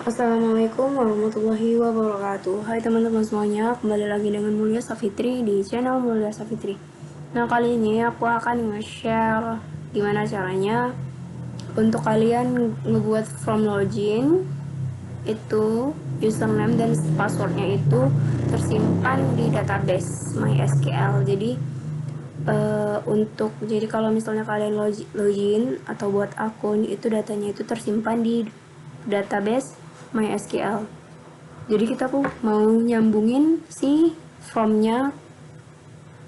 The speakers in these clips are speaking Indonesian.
Assalamualaikum warahmatullahi wabarakatuh. Hai teman-teman semuanya, kembali lagi dengan Mulia Safitri di channel Mulia Safitri. Nah, kali ini aku akan nge-share gimana caranya untuk kalian ngebuat form login itu username dan passwordnya itu tersimpan di database MySQL. Jadi kalau misalnya kalian login atau buat akun, itu datanya itu tersimpan di database MySQL. Jadi kita tuh mau nyambungin si formnya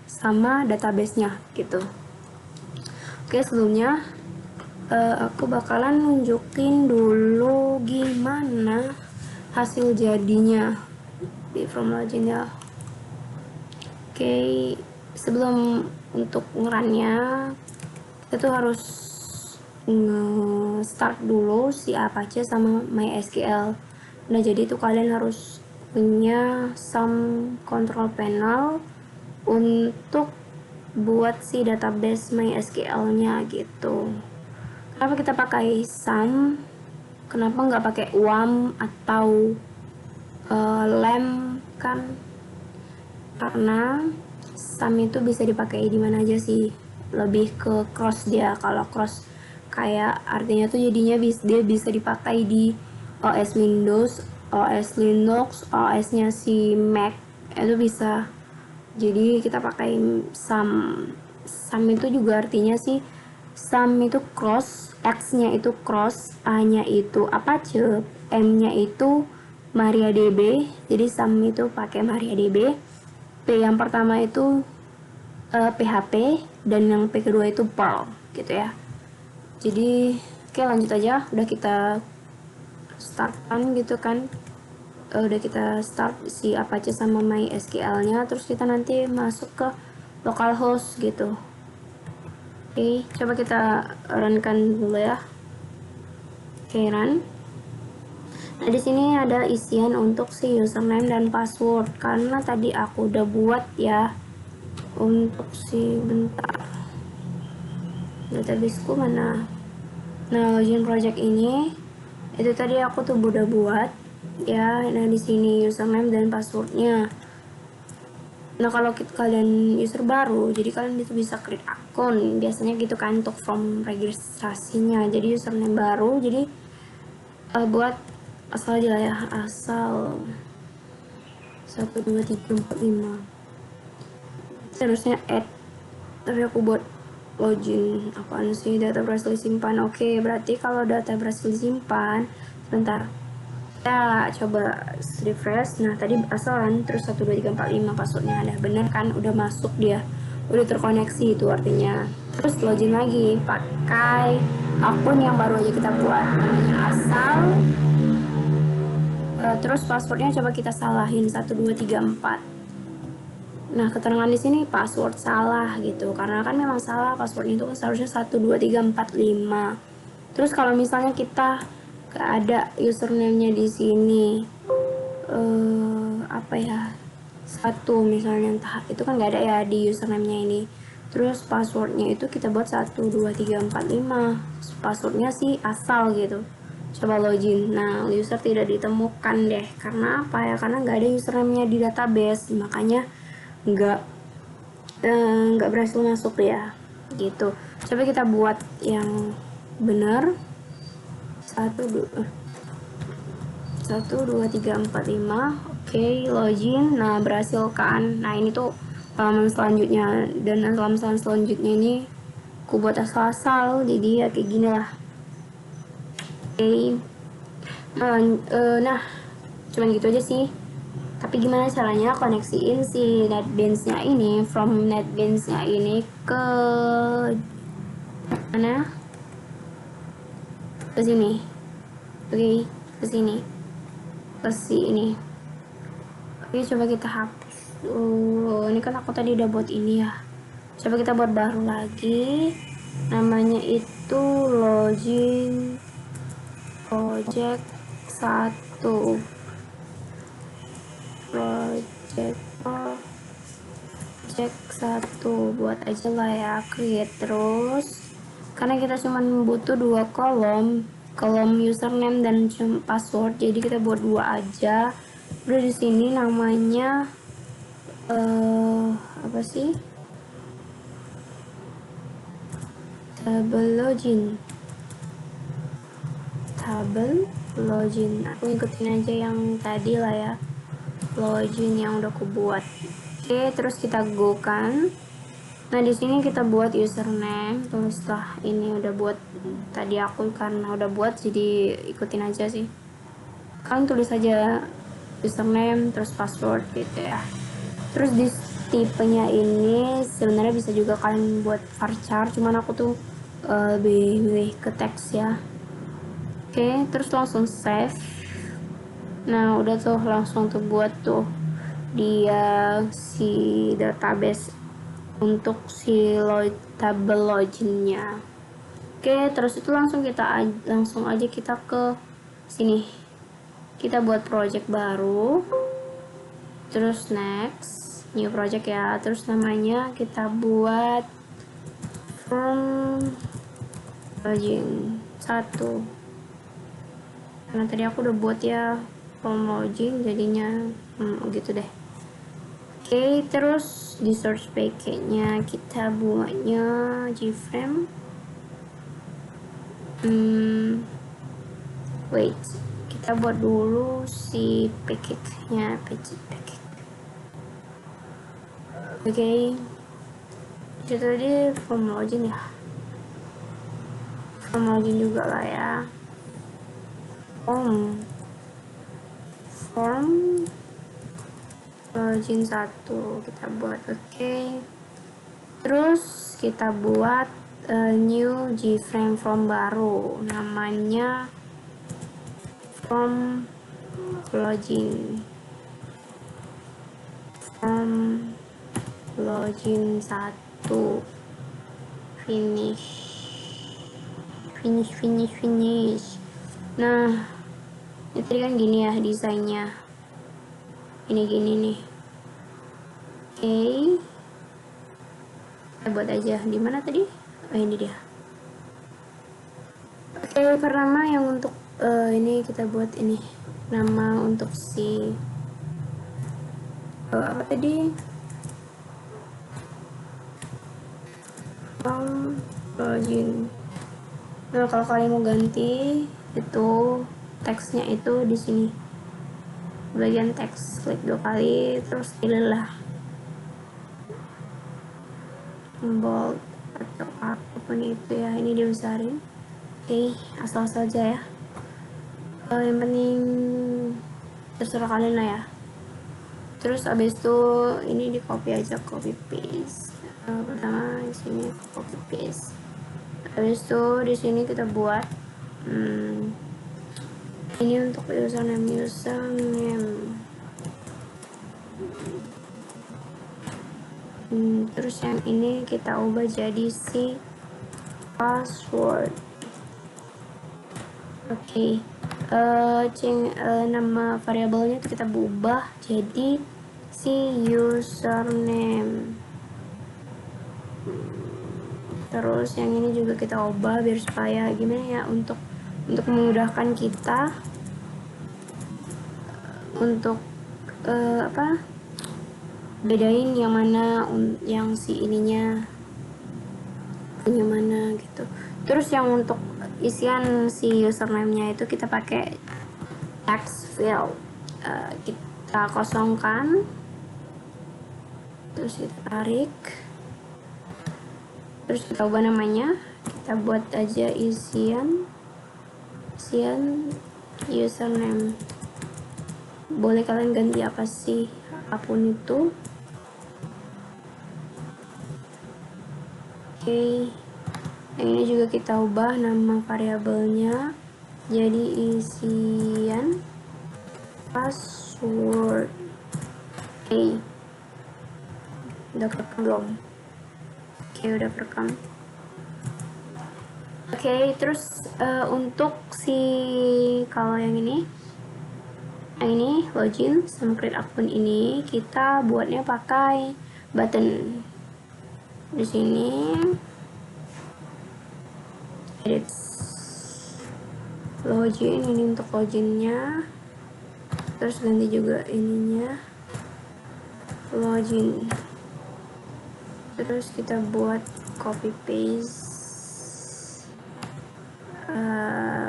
sama database-nya gitu. Oke, sebelumnya aku bakalan nunjukin dulu gimana hasil jadinya di form login-nya. Oke, sebelum untuk ngerannya kita tuh harus nge-start dulu si Apache sama MySQL. Nah, jadi itu kalian harus punya some control panel untuk buat si database MySQL-nya gitu. Kenapa kita pakai some? Kenapa nggak pakai WAM atau LAMP kan? Karena some itu bisa dipakai di mana aja sih. Lebih ke cross dia. Kalau cross kayak artinya tuh jadinya dia bisa dipakai di OS Windows, OS Linux, OS-nya si Mac itu bisa. Jadi kita pakai sum itu juga artinya sih sum itu cross, X-nya itu cross, A-nya itu Apache, M-nya itu MariaDB. Jadi sum itu pakai MariaDB. P yang pertama itu PHP dan yang P kedua itu Perl gitu ya. Jadi oke, lanjut aja. Udah kita startkan gitu kan, udah kita start si Apache sama MySQL nya, terus kita nanti masuk ke localhost gitu. Oke, coba kita runkan dulu ya. Oke, run. Nah, di sini ada isian untuk si username dan password karena tadi aku udah buat ya. Untuk si bentar, databaseku mana? Nah, login project ini itu tadi aku tuh udah buat ya. Nah, di sini username dan passwordnya. Nah, kalau kalian user baru, jadi kalian itu bisa create akun biasanya gitu kan untuk form registrasinya. Jadi username baru, jadi buat asal aja lah ya, asal 12345 harusnya add, tapi aku buat login. Apaan sih, data berhasil disimpan? Oke, berarti kalau data berhasil disimpan, sebentar, kita coba refresh. Nah, tadi asalan terus 12345 passwordnya ada bener kan, udah masuk, dia udah terkoneksi, itu artinya. Terus login lagi pakai akun yang baru aja kita buat, namanya asal, terus passwordnya coba kita salahin 1234. Nah, keterangan di sini password salah gitu, karena kan memang salah, passwordnya itu kan seharusnya 12345. Terus kalau misalnya kita gak ada username-nya di sini, apa ya, satu misalnya, entah itu kan gak ada ya di username-nya ini. Terus passwordnya itu kita buat 12345, passwordnya sih asal gitu. Coba login, nah user tidak ditemukan deh. Karena apa ya? Karena nggak ada username-nya di database, makanya nggak berhasil masuk ya gitu. Coba kita buat yang benar, 12345. Oke, login. Nah, berhasil kan. Nah, ini tuh halaman selanjutnya, dan halaman selanjutnya ini aku buat asal-asal, jadi ya kayak gini lah. Oke. Nah, cuman gitu aja sih. Tapi gimana caranya koneksiin si NetBeans-nya ini, from NetBeans-nya ini ke mana? Ke sini. Oke, ke sini. Ke sini. Oke, coba kita hapus. Ini kan aku tadi udah buat ini ya. Coba kita buat baru lagi. Namanya itu login project 1. Project 1 buat aja lah ya, create. Terus karena kita cuma butuh 2 kolom, kolom username dan password, jadi kita buat 2 aja. Udah di sini namanya apa sih, table login. Aku ikutin aja yang tadi lah ya, login yang udah aku buat. Oke, terus kita go kan. Nah di sini kita buat username, tulislah ini udah buat tadi aku karena udah buat jadi ikutin aja sih. Kalian tulis aja username terus password gitu ya. Terus di tipenya ini sebenarnya bisa juga kalian buat varchar, cuman aku tuh lebih milih ke teks ya. Oke, terus langsung save. Nah udah tuh langsung tuh buat tuh dia si database untuk si table loginnya. Oke, terus itu langsung aja kita ke sini, kita buat project baru, terus next new project ya, terus namanya kita buat from login 1 karena tadi aku udah buat ya from login, jadinya gitu deh. Oke, terus di source package-nya kita buatnya gframe. Wait, kita buat dulu si package-nya, package. Oke, itu tadi from login ya, from login juga lah ya. Form login 1 kita buat. Oke, terus kita buat new gframe from baru, namanya from login 1 finish. Nah ini tadi kan gini ya desainnya, ini gini nih. Oke, kita buat aja di mana tadi, ini dia. Oke, pertama yang untuk ini kita buat ini nama untuk si apa tadi, login. Nah kalau kalian mau ganti itu teksnya itu di sini bagian teks, klik 2 kali terus pilih lah bold atau apapun itu ya, ini dibesarin. Oke, asal-asal aja ya, yang penting terserah kalian lah ya. Terus abis itu ini di copy aja, copy paste. Pertama di sini copy paste. Habis itu di sini kita buat ini untuk username. Terus yang ini kita ubah jadi si password. Oke, nama variabelnya itu kita ubah jadi si username. Terus yang ini juga kita ubah biar supaya gimana ya, untuk memudahkan kita untuk bedain yang mana yang si ininya punya mana gitu. Terus yang untuk isian si username-nya itu kita pakai text field, kita kosongkan, terus kita tarik, terus kita ubah namanya, kita buat aja isian username. Boleh kalian ganti apa sih, apapun itu. Oke, yang ini juga kita ubah nama variabelnya jadi isian password. Oke, udah kerekam belum? Oke, udah kerekam. Oke, terus untuk si kalau yang ini login sama create akun ini kita buatnya pakai button. Di sini edit. login, ini untuk loginnya, terus ganti juga ininya login, terus kita buat copy paste.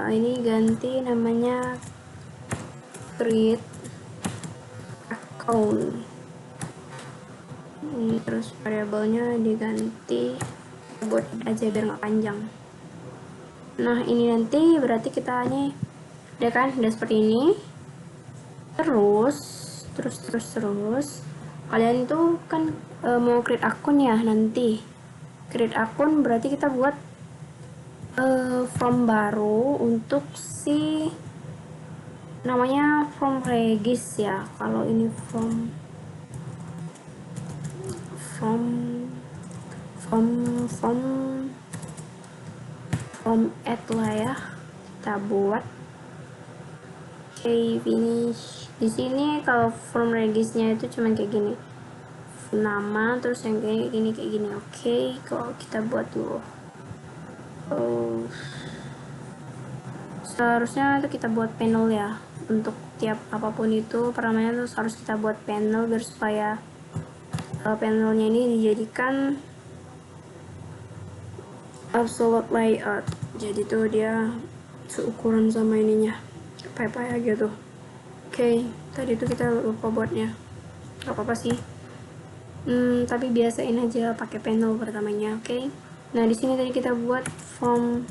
Ini ganti namanya create account, ini terus variabelnya diganti buat aja biar nggak panjang. Nah ini nanti berarti kita nih udah kan, udah seperti ini. Terus kalian tuh kan mau create akun ya, nanti create akun berarti kita buat form baru untuk si namanya form regis ya. Kalau ini form add lah ya, kita buat. Oke, finish. Di sini kalau form regisnya itu cuman kayak gini, nama, terus yang kayak gini. Oke, kalau kita buat dulu. Seharusnya itu kita buat panel ya, untuk tiap apapun itu pertamanya terus harus kita buat panel biar supaya panelnya ini dijadikan absolute layout, jadi tuh dia seukuran sama ininya pie gitu. Oke, tadi tuh kita lupa buatnya, gak apa-apa sih, tapi biasain aja pakai panel pertamanya. Oke, nah di sini tadi kita buat form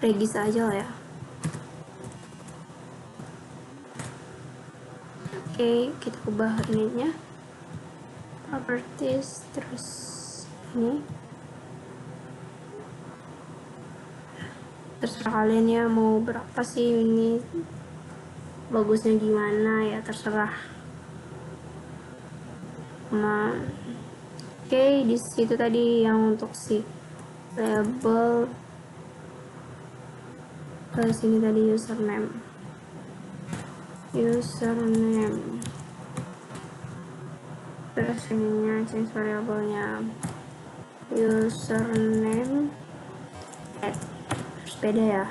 regis aja lah ya. Oke, kita ubah ininya properties, terus ini terserah kalian ya mau berapa sih ini bagusnya, gimana ya terserah. Nah oke, di situ tadi yang untuk si label ke sini tadi username, terus ininya change variabelnya username add, harus beda ya.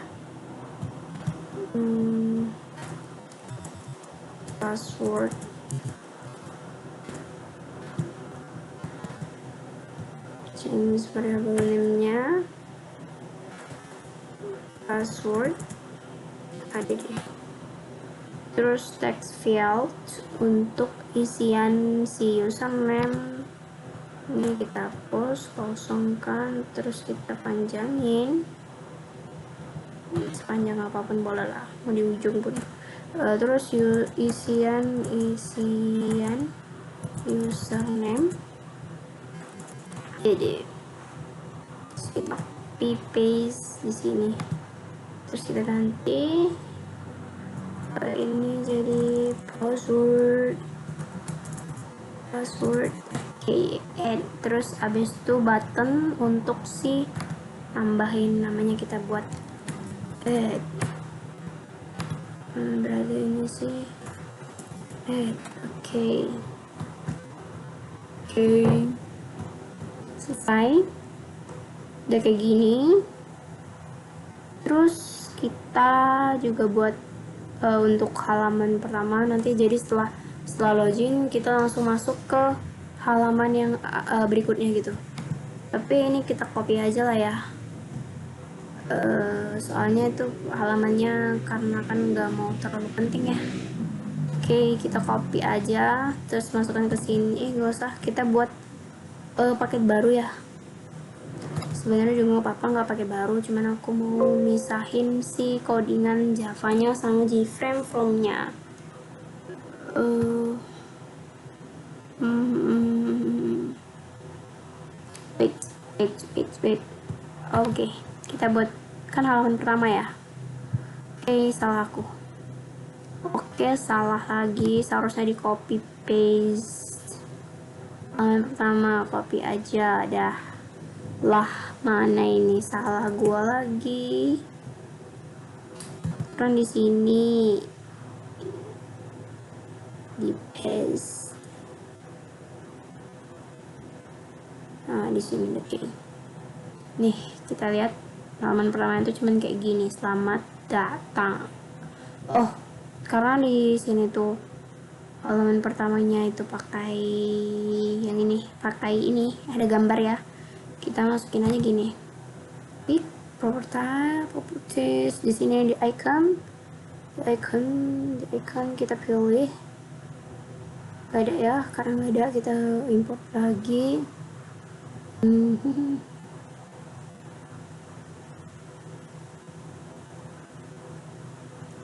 Password change variable name-nya password ada deh. Terus text field untuk isian si username ini kita post, kosongkan, terus kita panjangin sepanjang apapun boleh lah, mau di ujung pun. Terus isian username jadi kita copy paste di sini, terus kita ganti ini jadi password. Oke, add, terus abis itu button untuk si nambahin namanya kita buat add. Berarti ini sih add. Oke, selesai, udah kayak gini. Terus kita juga buat untuk halaman pertama nanti, jadi setelah login kita langsung masuk ke halaman yang berikutnya gitu. Tapi ini kita copy aja lah ya, soalnya itu halamannya karena kan nggak mau terlalu penting ya. Oke, kita copy aja terus masukkan ke sini. Nggak usah kita buat paket baru ya, sebenarnya juga nggak apa-apa nggak pakai baru, cuman aku mau misahin si codingan Java-nya sama JFrame form-nya. Wait. Oke, kita buat kan halaman pertama ya. Salah aku. Salah lagi, seharusnya di copy paste. Halaman pertama copy aja dah. Lah, mana ini, salah gua lagi. Kan di sini di paste. Nah, di sini oke. Nih, kita lihat halaman pertama itu cuman kayak gini, selamat datang. Oh, karena di sini tuh halaman pertamanya itu pakai yang ini, pakai ini ada gambar ya. Kita masukin aja gini. Pick properties. Di sini di icon kita pilih. Gak ada ya, karena gak ada, kita import lagi.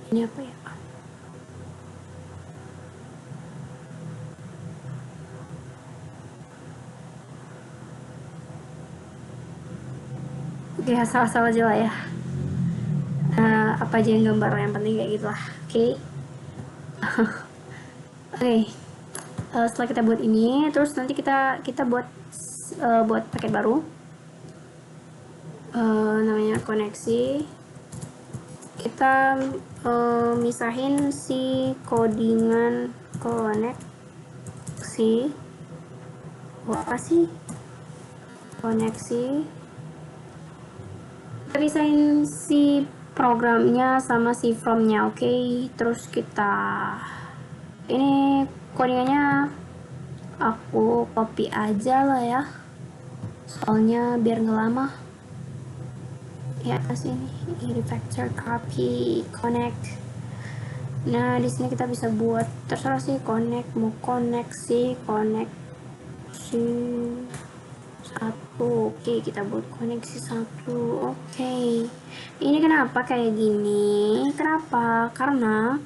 Ini apa ya? Oke, asal-asal aja lah ya. Apa aja yang gambar, yang penting kayak gitu lah. Oke. Oke. Setelah kita buat ini, terus nanti kita buat paket baru. Namanya koneksi. Kita misahin si codingan koneksi. Apa sih? Koneksi. Kita pisahin si programnya sama si from-nya, oke? Terus kita ini codingannya aku copy aja lah ya, soalnya biar nggak lama ya. Sini refactor, copy, connect. Nah, di sini kita bisa buat terserah sih, connect, mau koneksi satu. Oke, kita buat koneksi satu. Oke, ini kenapa kayak gini? Kenapa? Karena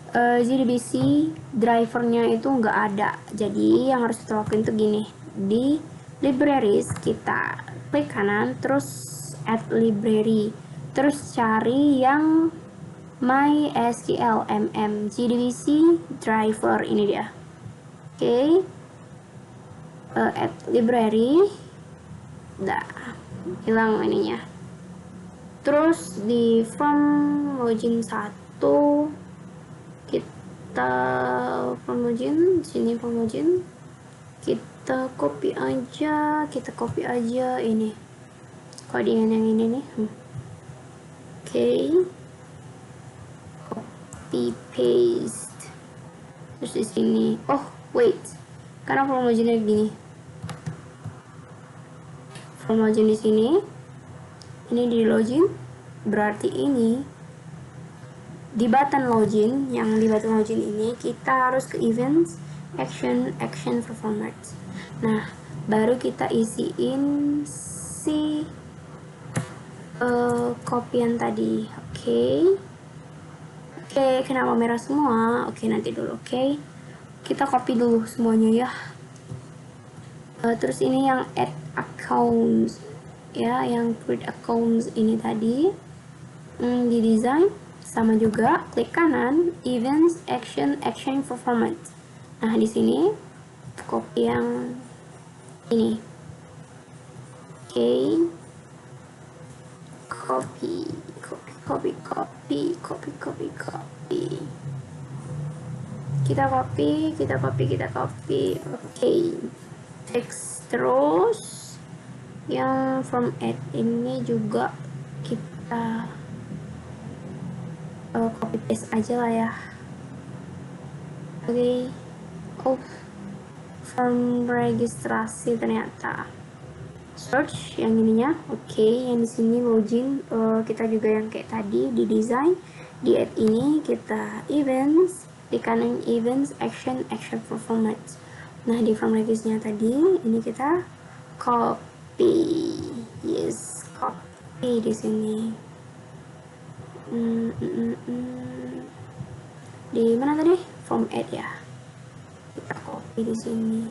JDBC drivernya itu nggak ada. Jadi yang harus kita lakukan itu gini, di libraries kita klik kanan, terus add library, terus cari yang MySQL JDBC driver, ini dia. Oke. Add library, dah hilang ininya. Terus di from login 1 kita sini from login kita copy aja ini codingan yang ini nih. Oke. Copy paste, terus di sini karena from loginnya gini, from login di sini, ini di login, berarti ini di button login, yang di button login ini kita harus ke events, action performance. Nah, baru kita isiin si kopian tadi. Oke, kenapa merah semua? Oke, nanti dulu. Oke, kita copy dulu semuanya ya. Terus ini yang add accounts ya, yang create accounts ini tadi, di design sama juga, klik kanan events, action performance. Nah, di sini copy yang ini. Oke, copy. Kita copy. Oke. Text, terus yang from add ini juga kita copy paste aja lah ya. Oke. Form registrasi ternyata search yang ininya. Oke, yang di sini login, kita juga yang kayak tadi di design, di add ini kita events, di kanan events, action performance. Nah, di form registrnya tadi ini kita copy, copy di sini. Di mana tadi? Form add ya. Kita copy di sini.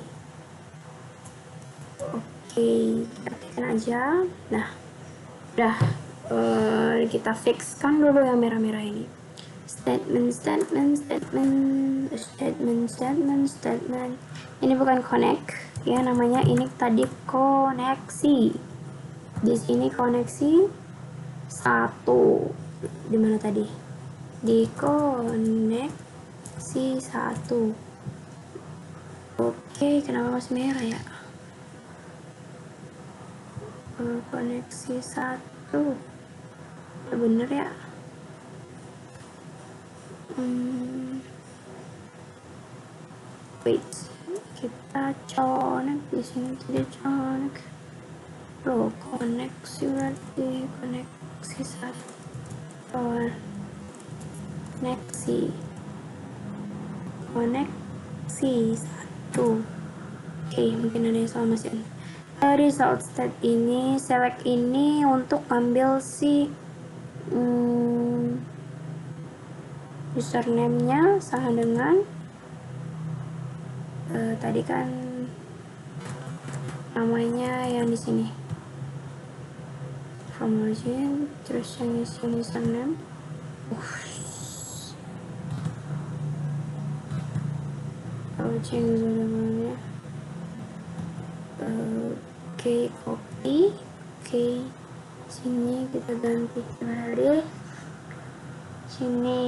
Oke, kita tekan aja. Nah, udah. Kita fixkan dulu yang merah-merah ini. Statement. Ini bukan connect ya namanya, ini tadi koneksi. Di sini koneksi 1. Di mana tadi? Di koneksi 1. Oke, kenapa masih merah ya? koneksi 1. Ya bener ya. Wait, kita connect di sini, jadi connect. Loh, koneksi berarti koneksi 1. Koneksi 1. Oke, mungkin ada yang salah masih. Result state ini, select ini untuk ambil si username-nya sama dengan tadi kan namanya yang di sini. From origin, terus yang isi username. Change username-nya. Oke, copy. Oke, sini kita ganti kembali. Sini.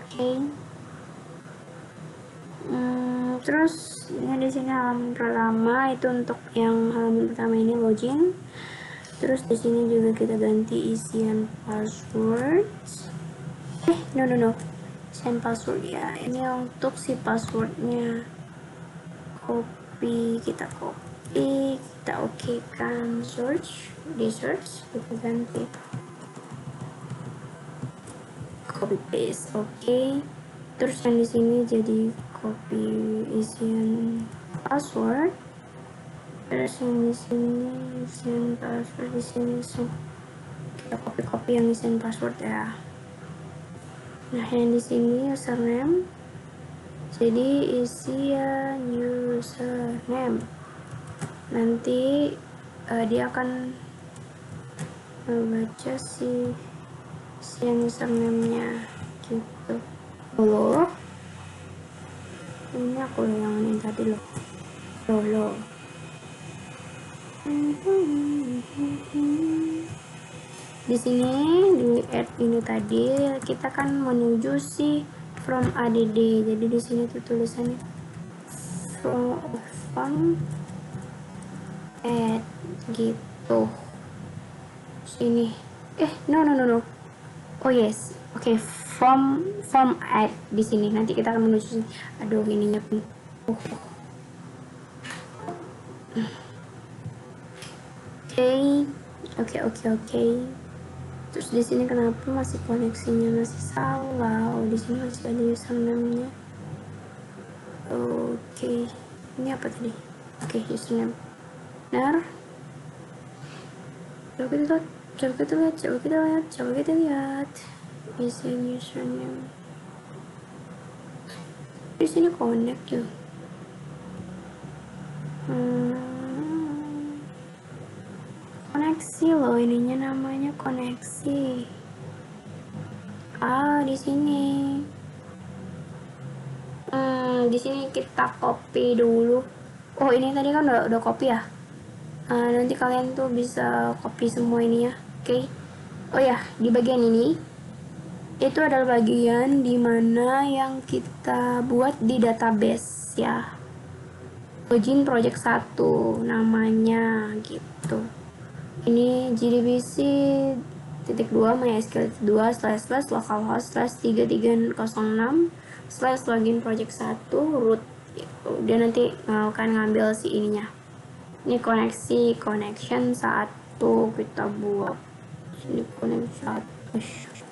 Oke. Terus ini di sini halaman pertama, itu untuk yang halaman pertama ini login. Terus di sini juga kita ganti isian password. No. Isian password ya. Ini untuk si passwordnya. Kita oke kan search, di search kita ganti copy paste. Oke. Terus yang di sini jadi copy isian password. Terus yang di sini isian password, di sini kita copy yang isian password ya. Nah, yang di sini username, jadi isian username. Nanti dia akan membaca si isian username-nya gitu. Loh, ini aku yang tadi loh. Di sini di add ini tadi kita kan menuju si from add. Jadi di sini tuh tulisannya from add gitu. Sini. No. Oh yes. Oke, from add di sini. Nanti kita akan menuju sini. Aduh, ininya pun. Oke. Terus di sini kenapa masih koneksinya masih salah? Oh, di sini masih ada username-nya. Oke. Ini apa tadi? Oke, username. Benar. Coba kita lihat. Isian username. Di sini connect tuh. Koneksi loh, ininya namanya koneksi. Di sini. Di sini kita copy dulu. Oh, ini tadi kan udah copy ya. Nanti kalian tuh bisa copy semua ini ya. Oke. Oh ya, di bagian ini itu adalah bagian dimana yang kita buat di database ya. Login project 1 namanya gitu. Ini JDBC .2 MySQL 2 / localhost / 3306 / login project 1 root gitu. Dia nanti akan ngambil si ininya. Ini connection 1 kita buat. Sini connection 1.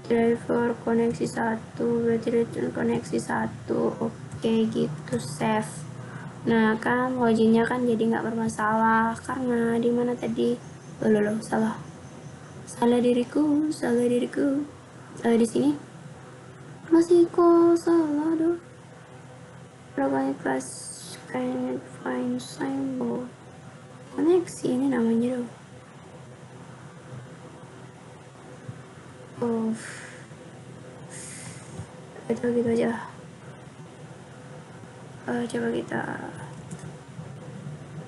Driver koneksi 1 berarti return koneksi 1. Oke, gitu, save. Nah, kan loginnya kan jadi nggak bermasalah karena di mana tadi? Loh, salah diriku. Di sini masih kok salah doh. Berapa kelas kayak find symbol koneksi ini namanya doh. Itu gitu aja. Coba kita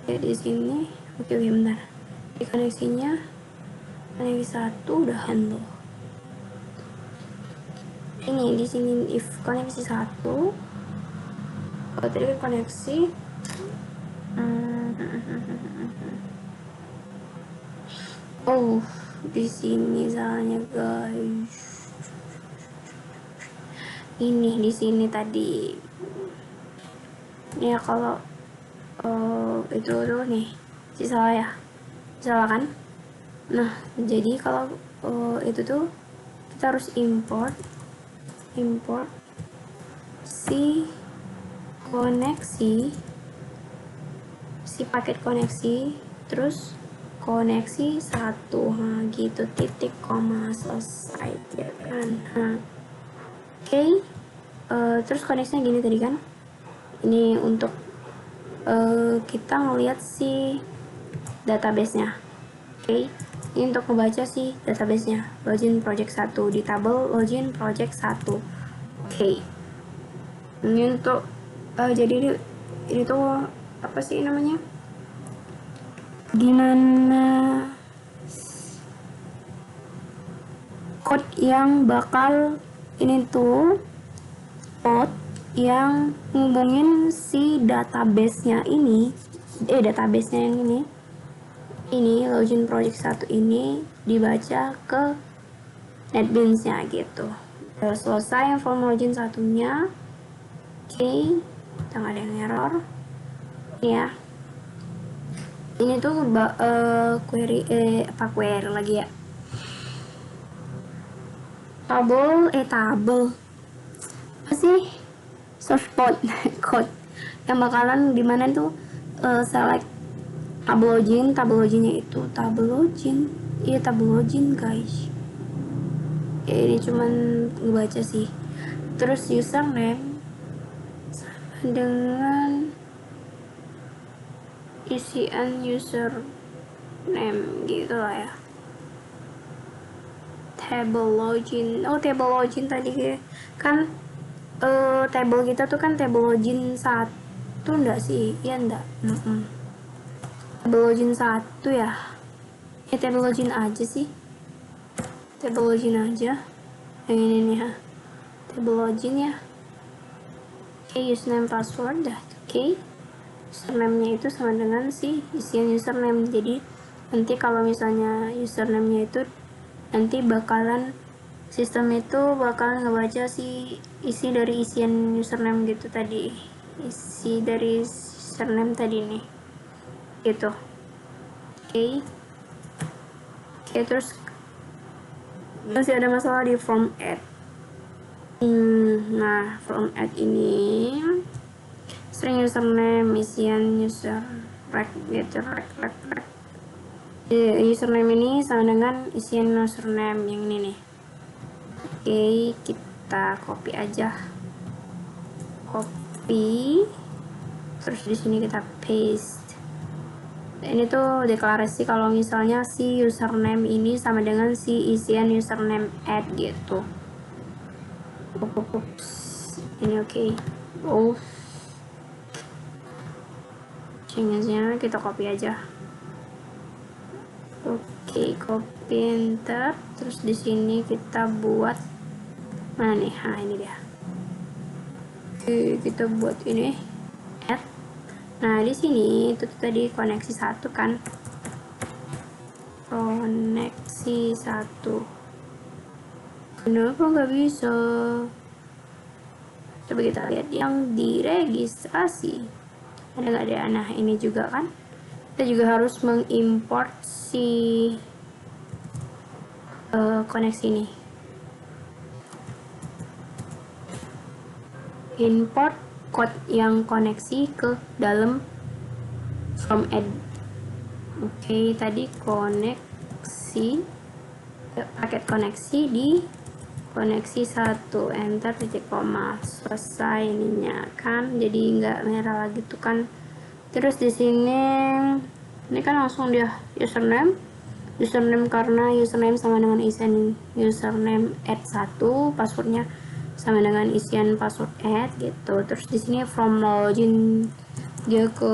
lihat di sini. Oke, bentar. Di koneksi 1 udah handle. ini di sini if koneksi 1, tadi koneksi oh di sini salahnya guys, ini di sini tadi ya. Kalau itu tuh nih si salah ya, salah kan. Nah jadi kalau itu tuh kita harus import si koneksi, si paket koneksi, terus koneksi 1, nah gitu, titik koma selesai ya kan. Nah oke, terus koneksinya gini tadi kan, ini untuk kita ngeliat si database-nya. Oke, ini untuk membaca si database-nya, login project 1 di tabel login project 1. Oke, ini untuk jadi ini tuh apa sih namanya, gimana code yang bakal ini tuh, code yang ngubungin si database-nya ini, database-nya yang ini login project 1 ini dibaca ke NetBeans-nya gitu. Udah selesai form login 1-nya. Oke, kita nggak ada yang error ya. Ini tuh query query lagi ya, tabel apa sih, source code code yang bakalan dimana tuh select tabel loginnya itu tabel login guys. Ini cuman ngebaca sih. Terus username sama dengan isian username gitu lah ya. Table login tadi kan, table kita tuh kan table login 1 enggak sih? Iya enggak? Table login 1 ya? Table login aja sih. Table login aja. Yang ini nih ya. Table login ya. Oke, username password dah. Oke. Username-nya itu sama dengan si isian username. Jadi nanti kalau misalnya username-nya itu nanti bakalan sistem itu bakalan ngebaca si isi dari isian username gitu tadi, isi dari username tadi nih gitu. Oke, terus masih ada masalah di form add. Nah form add ini string username, isian user rec gitu, rec. Username ini sama dengan isian username yang ini nih. Oke, kita copy aja, terus di sini kita paste. Ini tuh deklarasi kalau misalnya si username ini sama dengan si isian username add gitu. Ini oke. Change-nya kita copy aja. Oke, copy enter. Terus di sini kita buat mana nih? Nah ini dia. Oke, kita buat ini add. Nah di sini itu tadi koneksi 1 kan, koneksi 1. Kenapa nggak bisa? Coba kita lihat yang diregistrasi ada nggak ada. Nah ini juga kan, kita juga harus mengimport si koneksi ini. Import code yang koneksi ke dalam from add. Oke, tadi koneksi paket koneksi di koneksi 1, enter titik koma, selesai ininya kan, jadi nggak merah lagi tuh kan. Terus di sini ini kan langsung dia username karena username sama dengan isian username add 1, passwordnya sama dengan isian password add gitu. Terus di sini from login, dia ke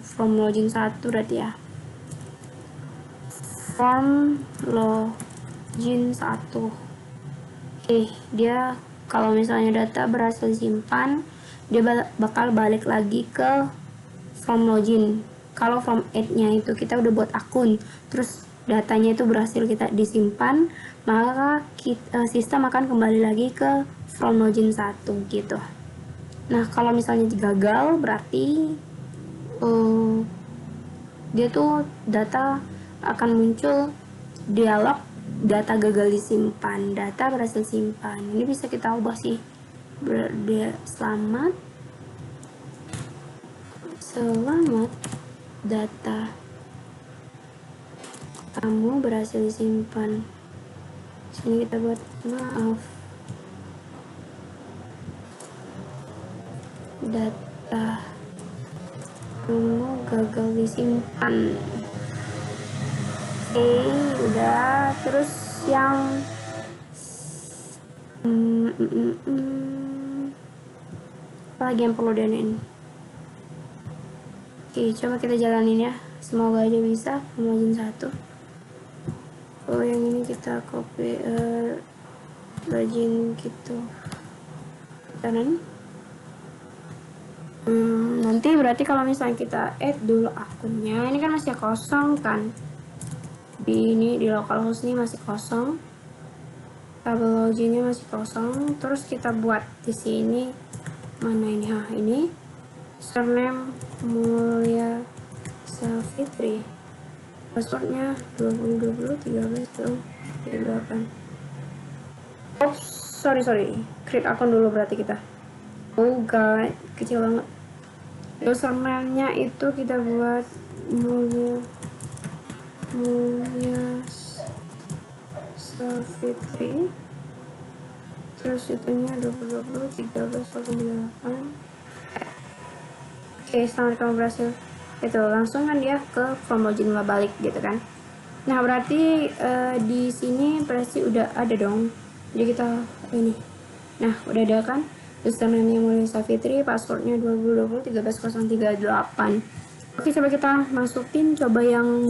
from login 1 berarti ya, from login 1. Dia kalau misalnya data berhasil disimpan, dia bakal balik lagi ke from login. Kalau from add-nya itu kita udah buat akun, terus datanya itu berhasil kita disimpan, maka sistem akan kembali lagi ke from login 1 gitu. Nah, kalau misalnya gagal, berarti dia tuh data akan muncul dialog data gagal disimpan, data berhasil simpan. Ini bisa kita ubah sih. Selamat data kamu berhasil disimpan. Sini kita buat maaf, data kamu gagal disimpan. Udah. Terus yang apa lagi yang perlu dianin? Coba kita jalanin ya, semoga aja bisa. Login 1. Yang ini kita copy login gitu kanan. Nanti berarti kalau misalnya kita add dulu akunnya, ini kan masih kosong kan, di localhost ini masih kosong, tabel loginnya masih kosong. Terus kita buat di sini, mana ini, ini surname Mulia Safitri, passwordnya 20201338. Oops, sorry, create akun dulu berarti kita. Enggak, kecil banget. Username-nya itu kita buat Mulia Safitri, terus itunya 20201338. Selamat kamu berhasil. Itu langsung kan dia ke from login balik gitu kan. Nah, berarti di sini pasti udah ada dong. Jadi kita ini. Nah, udah ada kan? Username-nya Mulia Safitri, passwordnya 20201338. Oke, coba kita masukin, coba yang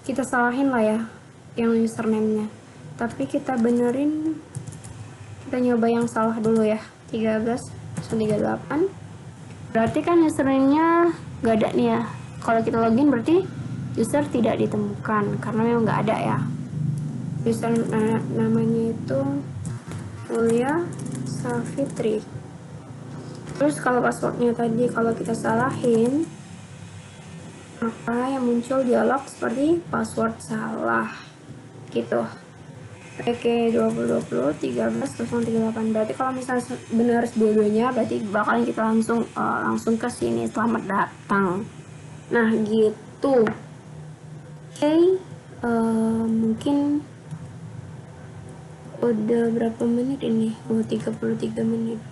kita salahin lah ya, yang username-nya. Tapi kita benerin, kita nyoba yang salah dulu ya, 13.38. Berarti kan username-nya gak ada nih ya. Kalau kita login berarti user tidak ditemukan karena memang nggak ada ya. User namanya itu Mulia Safitri. Terus kalau passwordnya tadi kalau kita salahin, maka yang muncul dialog seperti password salah gitu. Oke, 20201338. Berarti kalau misalnya benar dua-duanya, berarti bakalan kita langsung ke sini, selamat datang. Nah gitu. Mungkin udah berapa menit ini? 33 menit.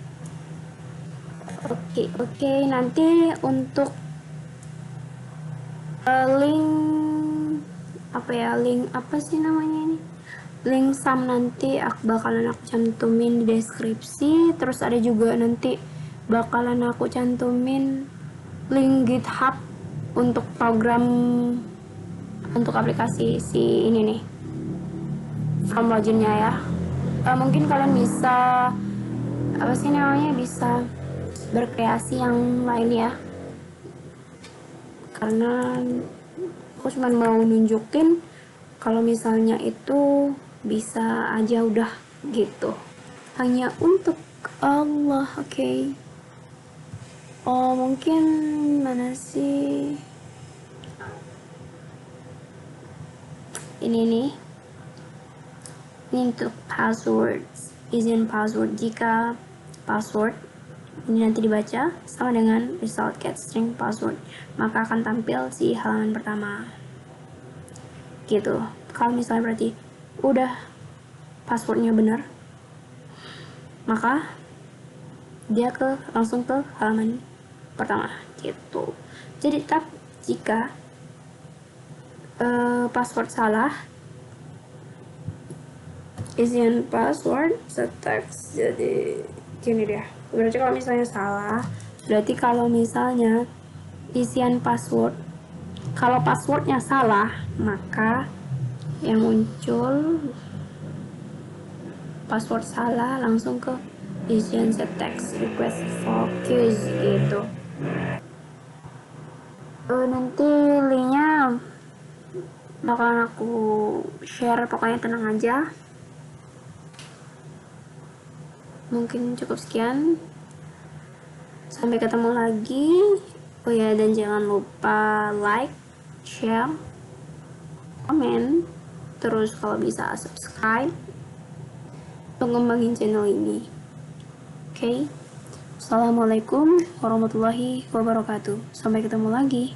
Oke, nanti untuk link apa sih namanya ini? Link SAM nanti bakalan aku cantumin di deskripsi. Terus ada juga nanti bakalan aku cantumin link GitHub untuk program, untuk aplikasi si ini nih, from loginnya ya. Mungkin kalian bisa bisa berkreasi yang lain ya, karena aku cuma mau nunjukin kalau misalnya itu bisa aja udah gitu, hanya untuk Allah. Oke. Mungkin mana sih ini untuk passwords, izin password. Jika password ini nanti dibaca sama dengan result get string password, maka akan tampil si halaman pertama gitu. Kalau misalnya berarti udah passwordnya benar, maka dia langsung ke halaman pertama gitu. Jadi jika password salah, isian password seteks jadi gini deh. Berarti kalau misalnya salah, berarti kalau misalnya isian password, kalau passwordnya salah, maka yang muncul password salah langsung ke agency text request for queues gitu. Nanti linknya bakalan aku share, pokoknya tenang aja. Mungkin cukup sekian, sampai ketemu lagi. Oh ya, dan jangan lupa like, share, komen, terus kalau bisa subscribe untuk ngembangin channel ini. Oke? Assalamualaikum warahmatullahi wabarakatuh. Sampai ketemu lagi.